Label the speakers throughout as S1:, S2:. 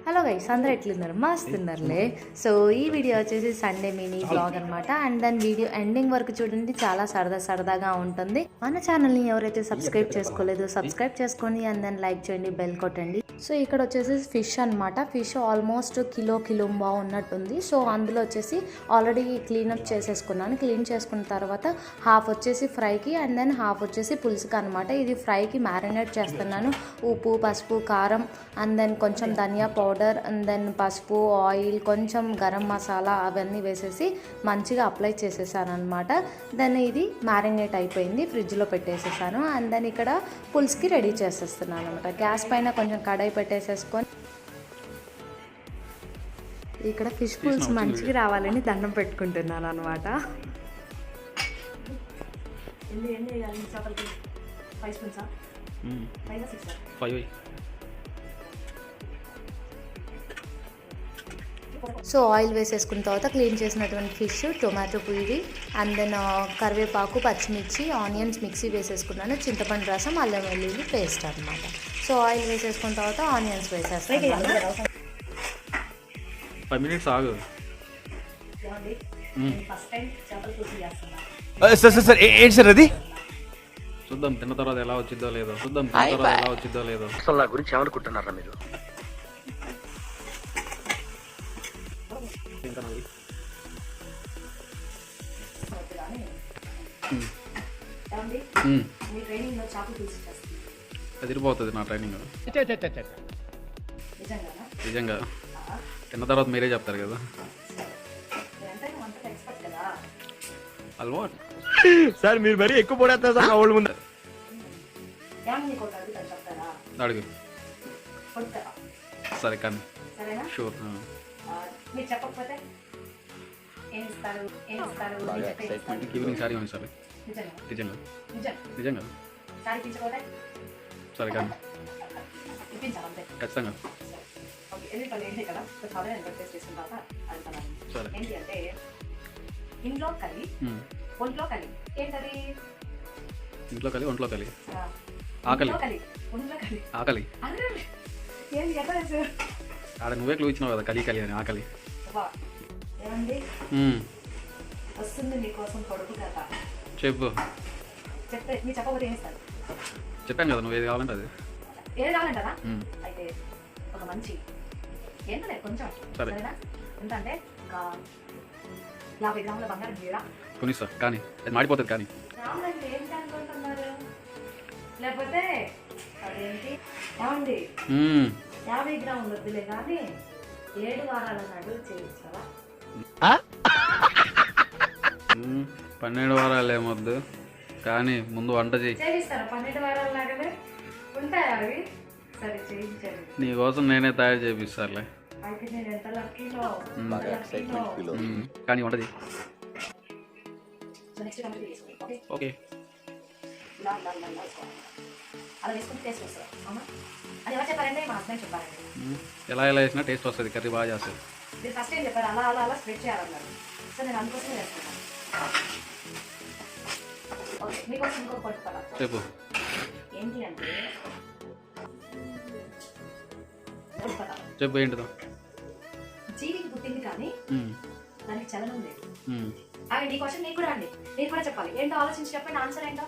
S1: Hello guys, అందరూ ఎట్లున్నారు? మస్తున్నారులే. So ఈ వీడియో వచ్చేసి సండే మినీ బ్లాగ్ అనమాట. అండ్ దాని వీడియో ఎండింగ్ వరకు చూడండి, చాలా సరదాగా ఉంటుంది. మన ఛానల్ని ఎవరైతే సబ్స్క్రైబ్ చేసుకోలేదో సబ్స్క్రైబ్ చేసుకోండి, అండ్ దెన్ లైక్ చేయండి, బెల్ కొట్టండి. సో ఇక్కడ వచ్చేసి ఫిష్ అనమాట. ఫిష్ ఆల్మోస్ట్ కిలో ఉన్నట్టుంది. సో అందులో వచ్చేసి ఆల్రెడీ క్లీనప్ చేసేసుకున్నాను. క్లీన్ చేసుకున్న తర్వాత హాఫ్ వచ్చేసి ఫ్రైకి అండ్ దెన్ హాఫ్ వచ్చేసి పులుసుకి అనమాట. ఇది ఫ్రైకి మ్యారినేట్ చేస్తున్నాను. ఉప్పు, పసుపు, కారం అండ్ దెన్ కొంచెం ధనియా పౌడర్ అండ్ దెన్ పసుపు, ఆయిల్, కొంచెం గరం మసాలా అవన్నీ వేసేసి మంచిగా అప్లై చేసేసాను అనమాట. దెన్ ఇది మ్యారినేట్ అయిపోయింది, ఫ్రిడ్జ్లో పెట్టేసేసాను. అండ్ దెన్ ఇక్కడ పులుసుకి రెడీ చేసేస్తున్నాను అనమాట. గ్యాస్ పైన కొంచెం కడాయి పెట్టేసేసుకొని ఇక్కడ ఫిష్ పులుసు మంచిగా రావాలని దండం పెట్టుకుంటున్నాను అనమాట. సో ఆయిల్ వేసేసుకున్న తర్వాత క్లీన్ చేసినటువంటి fish, tomato puree and then కరివేపాకు, పచ్చిమిర్చి, ఆనియన్స్ మిక్సీ వేసేసుకున్నాను. చింతపండు రసం, అల్లం వెల్లుల్లి పేస్ట్ అనమాట. సో ఆయిల్ వేసేసుకున్న తర్వాత ఆనియన్స్ వేసేస్తాను.
S2: 5 minutes ఆగు.
S3: సార్ ఏంటి సార్ అది?
S2: చూద్దాం తిన్న తర్వాత ఎలా వచ్చిద్దో లేదో.
S3: అసలు నా గురించి ఏమనుకుంటున్నారా మీరు?
S2: అదిరిపోతుంది నా ట్రైనింగ్. నిజంగా తిన్న తర్వాత మీరే చెప్తారు కదా. అలవాటు
S3: సార్ మీరు మరీ ఎక్కువ పడేస్తారు సార్ నా వాళ్ళ ముందు.
S2: అడుగు. సరే కానీ షూర్. ఈవినింగ్ సారీ ఉంది సార్. నిజంగా సరే కానీ ఖచ్చితంగా సరే.
S1: ఇంట్లో కలి, ఒంట్లో కలి. ఏంటది?
S2: ఇంట్లో కలి, ఒంట్లో కలి, ఆకలి ఆకలి. ఆడ నువ్వే క్లూ ఇచ్చినావు కదా, కలి అని. ఆకలి
S1: వస్తుంది మీకోసం కొడుకు కథ.
S2: చెప్పు.
S1: చెప్తే మీరు చెప్పకపోతే ఏం ఇస్తారు?
S2: చెప్పాను కదా, నువ్వు ఏది కావాలంటే అది.
S1: ఏది కావాలంటారా? అయితే ఒక మంచి ఏంటలే కొంచెం సరేనా? ఎంత అంటే ఒక 50 గ్రాముల బంగారం జీరా
S2: కొనిస్తా, కానీ అది మాడిపోతుంది. కానీ
S1: రాములంటే ఏంటి అనుకుంటున్నారు? లేకపోతే అదేంటి ఏమండి, 50 గ్రాములు వద్దులే కానీ 7 వారాల నడువు చేయించావా?
S2: 12 వారాలు ఏమొద్దు కానీ ముందు వంట
S1: చేయిస్తారా? 12 వారాల లాగానే ఉంటాయా అవి? సరే చేయించండి.
S2: నీ కోసం నేనే తయారు చేపిస్తానులే.
S1: అయితే నేను ఎంత లక్కీలో.
S2: కానీ వంట చేయి. ఓకే.
S1: అలా వేసుకుంటే టేస్ట్ వస్తుంది. అవునా? అది ఎవరు చెప్పారంటే మా హస్బెండ్ చెప్పారండి.
S2: ఎలా వేసినా టేస్ట్ వస్తుంది, కర్రీ బాగా చేస్తుంది.
S1: మీరు ఫస్ట్ ఏం చెప్పారు? అలా స్ప్రెడ్ చేయాలన్నారు. సో నేను అందుకోసమే చేస్తున్నాను. ఓకే, మీకోసం ఇంకొక పట్టుకోవాలా?
S2: చెప్పు.
S1: ఏంటి అంటే
S2: చెప్పు ఏంటిదో.
S1: జీవికి పుట్టింది కానీ దానికి చలనం లేదు. ఈ క్వశ్చన్ నీకు కూడా అండి, నేను కూడా చెప్పాలి. ఏంటో ఆలోచించి చెప్పండి. ఆన్సర్ ఏంటో.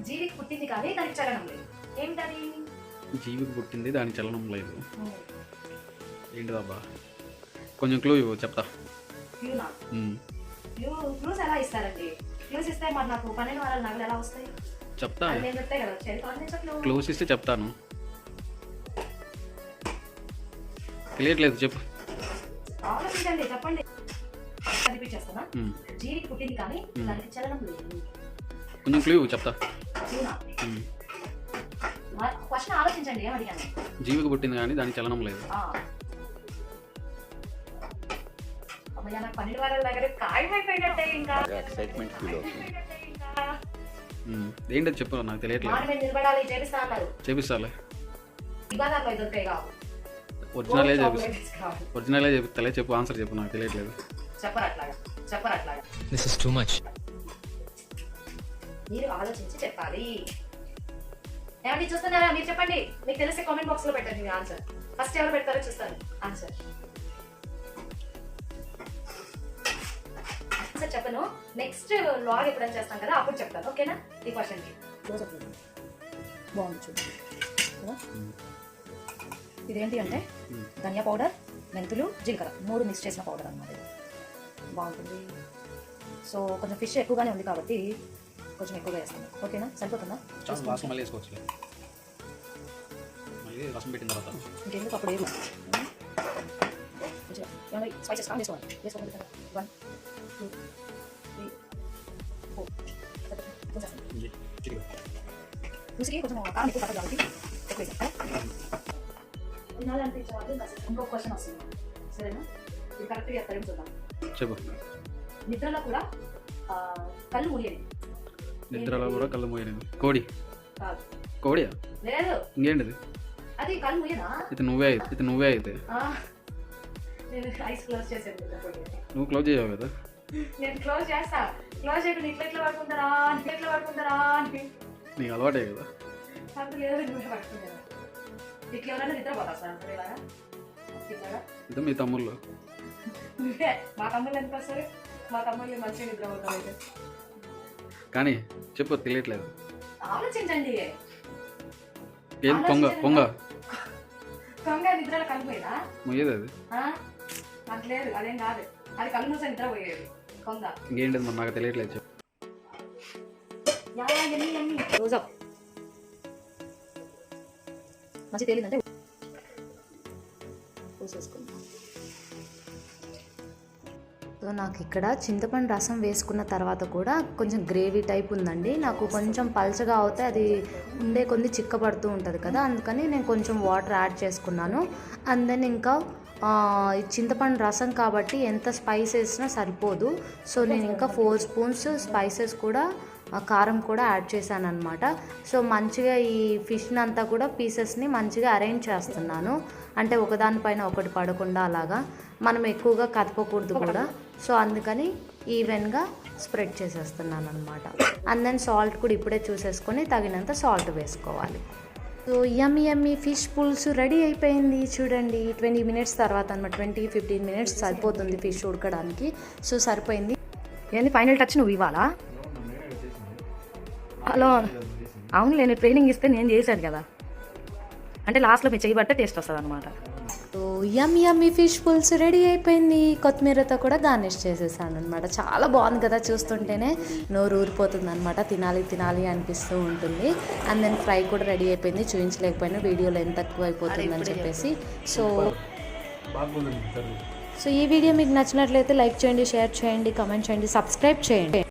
S1: జీవికి పుట్టింది కానీ దానికి చలనం లేదు. ఏంటది?
S2: జీవికి పుట్టింది దానికి చలనం లేదు. ఏంటిదబ్బా? కొంచెం క్లూ ఇవ్వు, చెప్తా.
S1: క్లూనా? క్లూస్ ఎలా ఇస్తారండి? క్లూస్ ఇస్తే మరి నాకు 12 వారాల నగలు ఎలా వస్తాయి?
S2: చెప్తా.
S1: నేను చెప్తే కదా.
S2: క్లూస్ ఇస్తే చెప్తాను. తెలియట్లేదు, చెప్పు.
S1: ఆలోచించండి, చెప్పండి. కనిపించేస్తానా? జీవికి పుట్టింది కానీ దానికి చలనం లేదు.
S2: కొంచెం క్లూ ఇవ్వు, చెప్తా.
S1: క్వశ్చన్ ఆలోచించండి. ఏం అడిగాను?
S2: జీవికి పుట్టింది కానీ దానికి చలనం లేదు.
S1: అమ్మయ్య, నాకు 12 వారాల దగ్గర ఖాయమైపోయినట్టే. ఇంకా
S2: ఏంటది చెప్పు, నాకు తెలియట్లేదు.
S1: నిలబడాలి, చేపిస్తా అన్నారు.
S2: చేపిస్తాలే.
S1: ఒరిజినలే
S2: చేపిస్తాలే. చెప్పు, ఆన్సర్ చెప్పు, నాకు తెలియట్లేదు.
S1: చెప్పరు.
S3: This is too much.
S1: మీరు ఆలోచించి చెప్పాలి. ఏమండి చూస్తున్నారా? మీరు చెప్పండి. మీకు తెలిస్తే కామెంట్ బాక్స్ లో పెట్టండి మీ ఆన్సర్. ఫస్ట్ ఎవరు పెడతారో చూస్తాను. ఆన్సర్ చెప్పను. నెక్స్ట్ లాగ్ ఎప్పుడైనా చేస్తాం కదా అప్పుడు చెప్తాను. ఓకేనా? ఈ క్వశ్చన్కి బాగుంది చూడండి. ఇదేంటి అంటే ధనియా పౌడర్, మెంతులు, జీలకర్ర 3 మిక్స్ చేసిన పౌడర్ అన్నమాట. ఇది బాగుంటుంది. సో కొంచెం ఫిష్ ఎక్కువగానే ఉంది కాబట్టి కొంచెం ఎక్కువగా వేస్తాను. ఓకేనా? సరిపోతుందా?
S2: లాస్ట్ మళ్ళీ వేసుకోవచ్చు. మళ్ళీ రసం పెట్టిన తర్వాత
S1: ఇంకెందుకు అప్పుడు ఏమి స్పైసెస్ కావాలి వేసుకోవాలి. 1 2 3 4 రుచికి కొంచెం కారం ఎక్కువ పట్టదు కాబట్టి ఎక్కువ వేసాను. తినాలనిపించే వాళ్ళు ఇంకొక క్వశ్చన్ వస్తుంది. సరేనా? ఇది కరెక్ట్గా ఎక్కడ చూద్దాం.
S2: చెప్పు.
S1: నిద్రలో కూడా కళ్ళు మూయని.
S2: నిద్రలో కూడా కళ్ళు మూయలేదు. కోడి.
S1: కాదు.
S2: కోడియా?
S1: లేదు.
S2: ఇంకేంటిది?
S1: అది కళ్ళు మూయనా?
S2: ఇది నువ్వే అయితే.
S1: నేను ఐస్ క్లోజ్ చేసాను.
S2: నువ్వు క్లోజ్ చేయవు కదా.
S1: నేను క్లోజ్ చేస్తా. క్లోజ్ చేయకుండా ఇట్లా పడుకుంటారా అని
S2: నీకు అలవాటే కదా.
S1: అంత లేదు. నువ్వే పడుకుంటారా? ఇట్లా ఎవరైనా నిద్రపోతా సార్ ఇలాగా ఇట్లాగా?
S2: ఇది మీ తమ్ముళ్ళు.
S1: నువ్వే. మా తమ్ముళ్ళు ఎంత వస్తారు? మా తమ్ముళ్ళు మంచిగా నిద్రపోతారు అయితే.
S2: కానీ చెప్పు, తెలియట్లేదు.
S1: ఆలోచించండి.
S2: ఏం పొంగ
S1: నిద్రలో కలిపోయేదా?
S2: మొయ్యేది అది.
S1: అట్లేదు. అదేం కాదు. అది కళ్ళు మూసే నిద్ర పోయేది కొంగ.
S2: ఇంకేంటిది మరి నాకు తెలియట్లేదు. చెప్పు.
S1: రోజప్ మంచి తేలిందంటే సో నాకు ఇక్కడ చింతపండు రసం వేసుకున్న తర్వాత కూడా కొంచెం గ్రేవీ టైప్ ఉందండి. నాకు కొంచెం పల్చగా అవుతే అది ఉండే కొద్ది చిక్కబడుతూ ఉంటుంది కదా, అందుకని నేను కొంచెం వాటర్ యాడ్ చేసుకున్నాను. అండ్ దెన్ ఇంకా చింతపండు రసం కాబట్టి ఎంత స్పైస్ వేసినా సరిపోదు. సో నేను ఇంకా 4 స్పూన్స్ స్పైసెస్ కూడా కారం కూడా యాడ్ చేశాను అనమాట. సో మంచిగా ఈ ఫిష్ని అంతా కూడా పీసెస్ని మంచిగా అరేంజ్ చేస్తున్నాను. అంటే ఒకదానిపైన ఒకటి పడకుండా అలాగా మనం ఎక్కువగా కదపకూడదు కూడా. సో అందుకని ఈవెన్గా స్ప్రెడ్ చేసేస్తున్నాను అనమాట. అండ్ దెన్ సాల్ట్ కూడా ఇప్పుడే చూసేసుకొని తగినంత సాల్ట్ వేసుకోవాలి. సో యమ్మీ ఫిష్ పులుసు రెడీ అయిపోయింది. చూడండి 20 మినిట్స్ తర్వాత అనమాట. 20-15 మినిట్స్ సరిపోతుంది ఫిష్ ఉడకడానికి. సో సరిపోయింది. ఏంది ఫైనల్ టచ్ నువ్వు ఇవ్వాలా? హలో, అవును, నేను ట్రైనింగ్ ఇస్తే నేను చేశాను కదా, అంటే లాస్ట్లో మీరు చేయబట్టే టేస్ట్ వస్తుంది అనమాట. సో యమ్మీ ఫిష్ పులుసు రెడీ అయిపోయింది. కొత్తిమీరతో కూడా గార్నిష్ చేసేసాను అనమాట. చాలా బాగుంది కదా, చూస్తుంటేనే నోరు ఊరిపోతుంది అనమాట. తినాలి అనిపిస్తూ ఉంటుంది. అండ్ దెన్ ఫ్రై కూడా రెడీ అయిపోయింది. చూపించలేకపోయినా వీడియోలో ఎంత తక్కువ అయిపోతుందని చెప్పేసి. సో ఈ వీడియో మీకు నచ్చినట్లయితే లైక్ చేయండి, షేర్ చేయండి, కామెంట్ చేయండి, సబ్స్క్రైబ్ చేయండి.